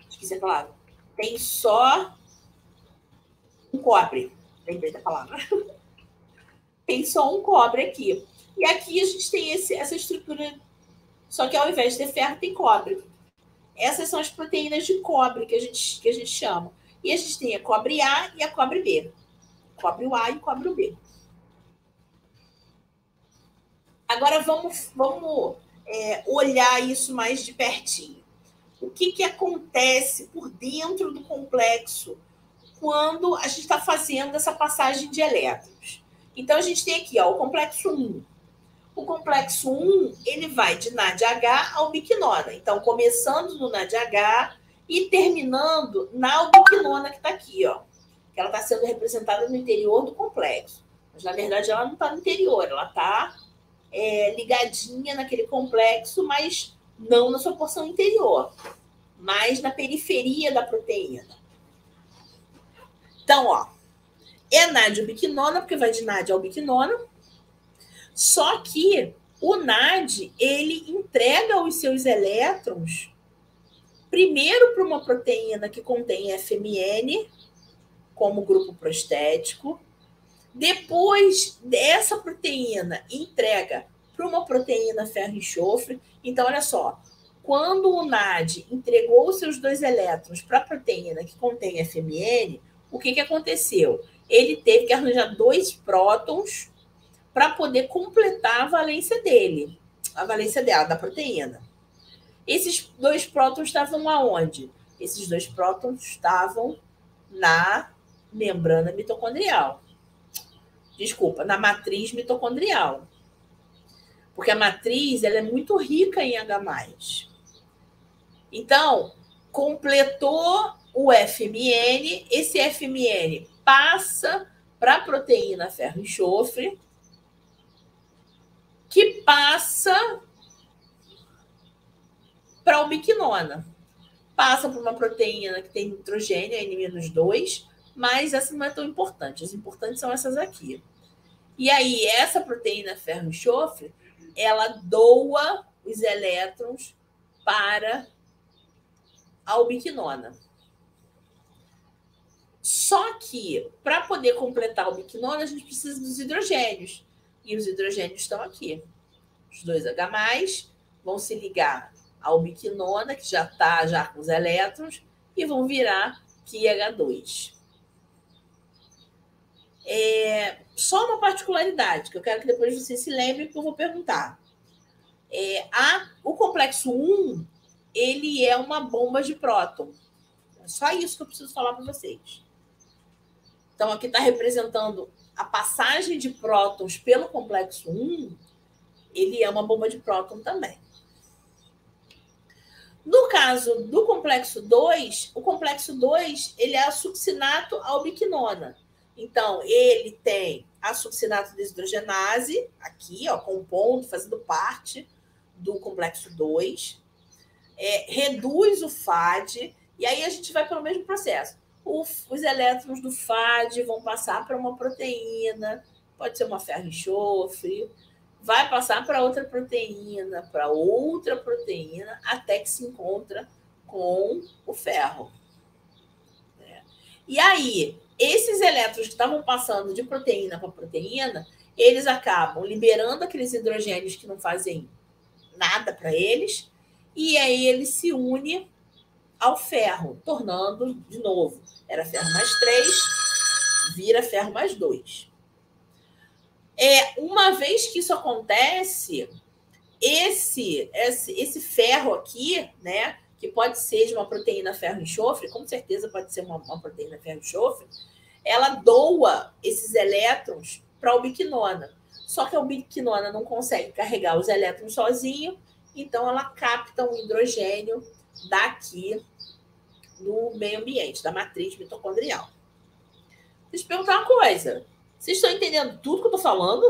esqueci a palavra. Tem só um cobre. Lembrei da palavra. Tem só um cobre aqui. E aqui a gente tem essa estrutura, só que ao invés de ter ferro, tem cobre. Essas são as proteínas de cobre que a gente chama. E a gente tem a cobre A e a cobre B. Cobre o A e cobre o B. Agora vamos olhar isso mais de pertinho. O que acontece por dentro do complexo quando a gente está fazendo essa passagem de elétrons? Então, a gente tem aqui o complexo 1. O complexo 1, ele vai de NADH a ubiquinona. Então, começando no NADH e terminando na ubiquinona que está aqui, ó. Que ela está sendo representada no interior do complexo. Mas, na verdade, ela não está no interior. Ela está ligadinha naquele complexo, mas não na sua porção interior, mas na periferia da proteína. Então, ó, é NAD-ubiquinona, porque vai de NAD a ubiquinona. Só que o NAD, ele entrega os seus elétrons primeiro para uma proteína que contém FMN, como grupo prostético. Depois dessa proteína entrega para uma proteína ferro e enxofre. Então, olha só, quando o NAD entregou os seus 2 elétrons para a proteína que contém FMN, o que aconteceu? Ele teve que arranjar 2 prótons para poder completar a valência dele, a valência dela, da proteína. Esses 2 prótons estavam aonde? Esses 2 prótons estavam na membrana mitocondrial. Desculpa, na matriz mitocondrial. Porque a matriz ela é muito rica em H+. Então, completou o FMN, esse FMN passa para a proteína ferro e enxofre, que passa para a ubiquinona. Passa por uma proteína que tem nitrogênio, a N-2, mas essa não é tão importante. As importantes são essas aqui. E aí, essa proteína ferro e enxofre, ela doa os elétrons para a ubiquinona. Só que, para poder completar a ubiquinona, a gente precisa dos hidrogênios. E os hidrogênios estão aqui. Os 2H+, vão se ligar à ubiquinona, que já está já com os elétrons, e vão virar QH2. Só uma particularidade, que eu quero que depois você se lembre, porque eu vou perguntar. O complexo 1, ele é uma bomba de próton. É só isso que eu preciso falar para vocês. Então, aqui está representando a passagem de prótons pelo complexo 1, ele é uma bomba de próton também. No caso do complexo 2, o complexo 2 ele é a succinato à ubiquinona. Então, ele tem a succinato desidrogenase, aqui, ó, compondo, fazendo parte do complexo 2, reduz o FAD, e aí a gente vai pelo mesmo processo. Os elétrons do FAD vão passar para uma proteína, pode ser uma ferro enxofre, vai passar para outra proteína, até que se encontra com o ferro. E aí, esses elétrons que estavam passando de proteína para proteína, eles acabam liberando aqueles hidrogênios que não fazem nada para eles, e aí ele se une ao ferro, tornando, de novo, era ferro +3, vira ferro +2. Uma vez que isso acontece, esse ferro aqui, né, que pode ser de uma proteína ferro-enxofre, com certeza pode ser uma proteína ferro-enxofre, ela doa esses elétrons para a ubiquinona. Só que a ubiquinona não consegue carregar os elétrons sozinho, então ela capta um hidrogênio daqui do meio ambiente, da matriz mitocondrial. Deixa eu perguntar uma coisa. Vocês estão entendendo tudo que eu estou falando?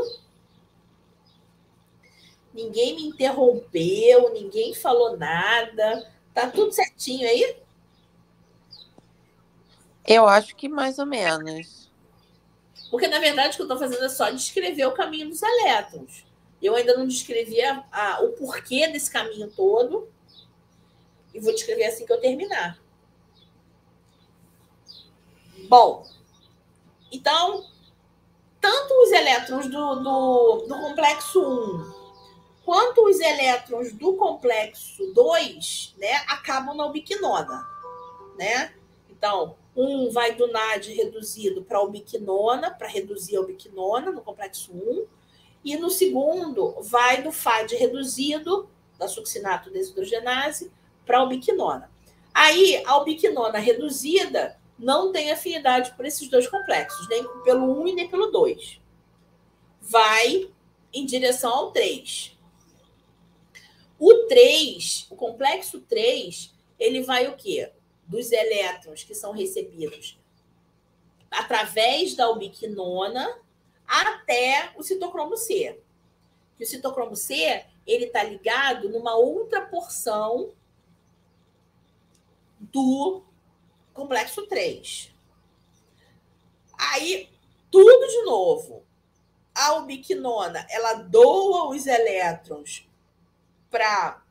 Ninguém me interrompeu, ninguém falou nada. Tá tudo certinho aí? Eu acho que mais ou menos. Porque, na verdade, o que eu estou fazendo é só descrever o caminho dos elétrons. Eu ainda não descrevi o porquê desse caminho todo. E vou descrever assim que eu terminar. Bom, então, tanto os elétrons do complexo 1 quanto os elétrons do complexo 2, né, acabam na ubiquinona, né? Então, um vai do NAD reduzido para a ubiquinona, para reduzir a ubiquinona no complexo 1, e no segundo vai do FAD reduzido, da succinato desidrogenase, para a ubiquinona. Aí, a ubiquinona reduzida não tem afinidade por esses dois complexos, nem pelo 1 e nem pelo 2. Vai em direção ao 3. O 3, o complexo 3, ele vai o quê? Dos elétrons que são recebidos através da ubiquinona até o citocromo C. E o citocromo C, ele está ligado numa outra porção do complexo 3. Aí, tudo de novo. A ubiquinona, ela doa os elétrons para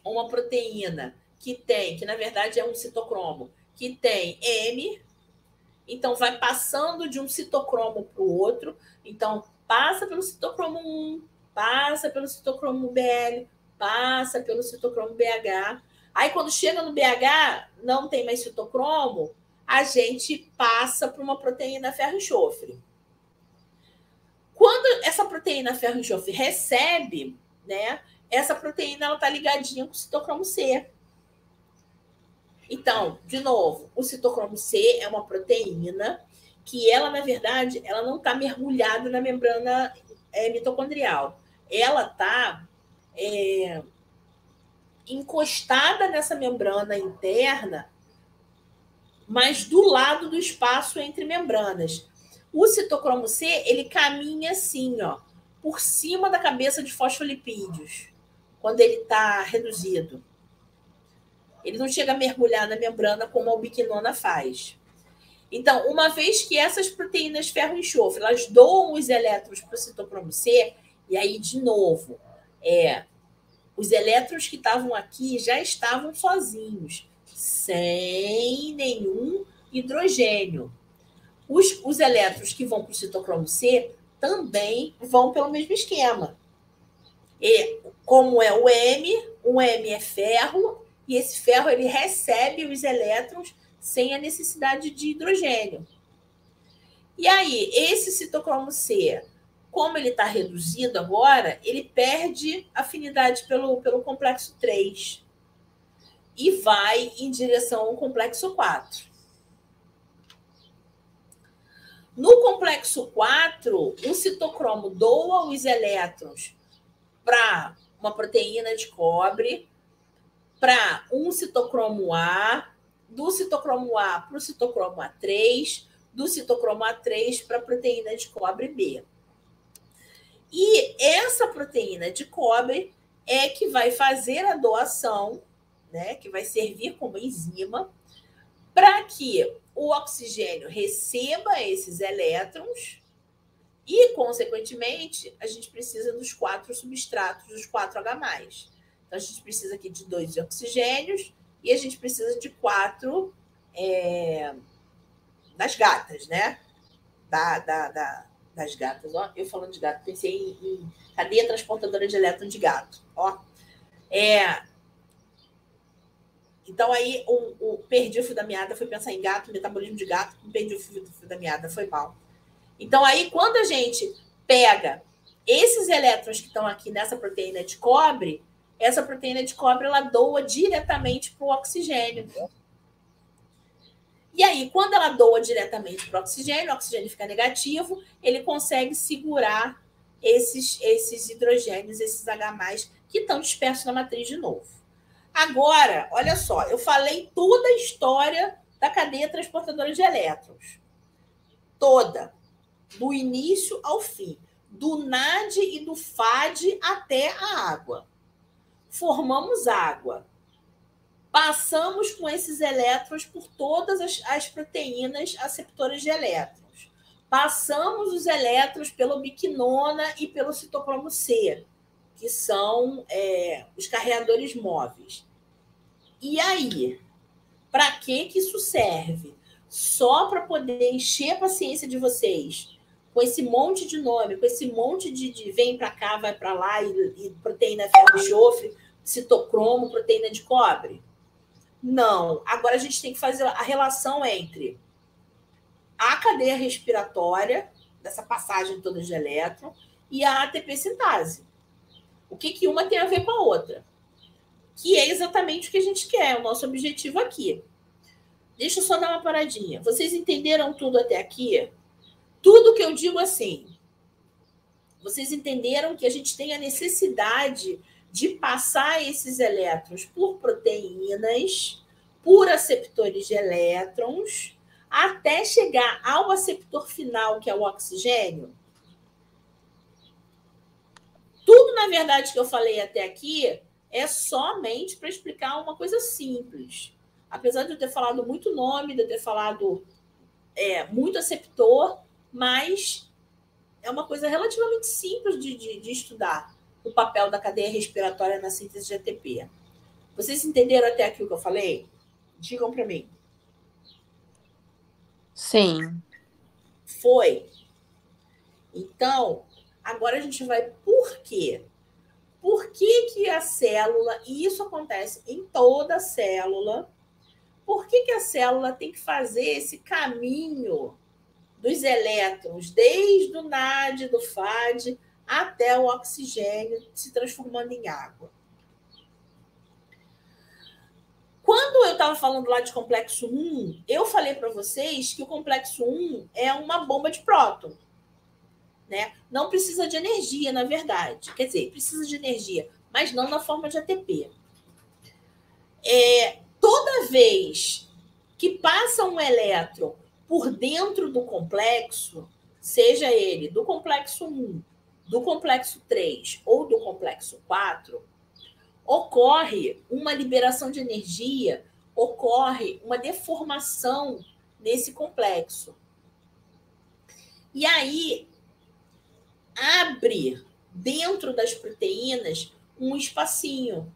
uma proteína que na verdade é um citocromo, que tem M, Então, vai passando de um citocromo para o outro. Então, passa pelo citocromo 1, passa pelo citocromo BL, passa pelo citocromo BH. Aí, quando chega no BH, não tem mais citocromo, a gente passa para uma proteína ferro-enxofre. Quando essa proteína ferro-enxofre recebe, né, essa proteína está ligadinha com o citocromo C. Então, de novo, o citocromo C é uma proteína que ela, na verdade, ela não está mergulhada na membrana mitocondrial. Ela está encostada nessa membrana interna, mas do lado do espaço entre membranas. O citocromo C, ele caminha assim, ó, por cima da cabeça de fosfolipídios, quando ele está reduzido. Ele não chega a mergulhar na membrana como a ubiquinona faz. Então, uma vez que essas proteínas ferro-enxofre, elas doam os elétrons para o citocromo C, e aí, de novo, os elétrons que estavam aqui já estavam sozinhos, sem nenhum hidrogênio. Os elétrons que vão para o citocromo C também vão pelo mesmo esquema. E como é o M é ferro, e esse ferro ele recebe os elétrons sem a necessidade de hidrogênio. E aí, esse citocromo C, como ele está reduzido agora, ele perde afinidade pelo complexo 3 e vai em direção ao complexo 4. No complexo 4, o citocromo doa os elétrons para uma proteína de cobre, para um citocromo A, do citocromo A para o citocromo A3, do citocromo A3 para a proteína de cobre B. E essa proteína de cobre é que vai fazer a doação, né, que vai servir como enzima, para que o oxigênio receba esses elétrons e, consequentemente, a gente precisa dos 4 substratos, dos 4H+. Então, a gente precisa aqui de 2 oxigênios e a gente precisa de 4 das gatas, né? Das gatas, ó. Eu falando de gato, pensei em cadeia transportadora de elétron de gato, ó. Então, aí, perdi o fio da meada, fui pensar em gato, metabolismo de gato, perdi o fio da meada, foi mal. Então, aí, quando a gente pega esses elétrons que estão aqui nessa proteína de cobre, essa proteína de cobre, ela doa diretamente para o oxigênio. E aí, quando ela doa diretamente para o oxigênio fica negativo, ele consegue segurar esses hidrogênios, esses H+, que estão dispersos na matriz de novo. Agora, olha só, eu falei toda a história da cadeia transportadora de elétrons. Toda. Do início ao fim. Do NAD e do FAD até a água. Formamos água. Passamos com esses elétrons por todas as proteínas aceptoras de elétrons. Passamos os elétrons pela ubiquinona e pelo citocromo C, que são os carreadores móveis. E aí, para que isso serve? Só para poder encher a paciência de vocês com esse monte de nome, com esse monte de vem para cá, vai para lá, e proteína ferro-enxofre, citocromo, proteína de cobre? Não. Agora a gente tem que fazer a relação entre a cadeia respiratória, dessa passagem toda de elétron, e a ATP sintase. O que uma tem a ver com a outra? Que é exatamente o que a gente quer, o nosso objetivo aqui. Deixa eu só dar uma paradinha. Vocês entenderam tudo até aqui? Tudo que eu digo assim. Vocês entenderam que a gente tem a necessidade de passar esses elétrons por proteínas, por aceptores de elétrons, até chegar ao aceptor final, que é o oxigênio? Tudo, na verdade, que eu falei até aqui é somente para explicar uma coisa simples. Apesar de eu ter falado muito nome, de eu ter falado muito aceptor, mas é uma coisa relativamente simples de estudar o papel da cadeia respiratória na síntese de ATP. Vocês entenderam até aqui o que eu falei? Digam para mim. Sim. Foi. Então, agora a gente vai por quê? Por que a célula, e isso acontece em toda célula, por que a célula tem que fazer esse caminho dos elétrons, desde o NAD, do FAD, até o oxigênio se transformando em água? Quando eu estava falando lá de complexo 1, eu falei para vocês que o complexo 1 é uma bomba de próton. Né? Não precisa de energia, na verdade. Quer dizer, precisa de energia, mas não na forma de ATP. Toda vez que passa um elétron por dentro do complexo, seja ele do complexo 1, do complexo 3 ou do complexo 4, ocorre uma liberação de energia, ocorre uma deformação nesse complexo. E aí, abre dentro das proteínas um espacinho.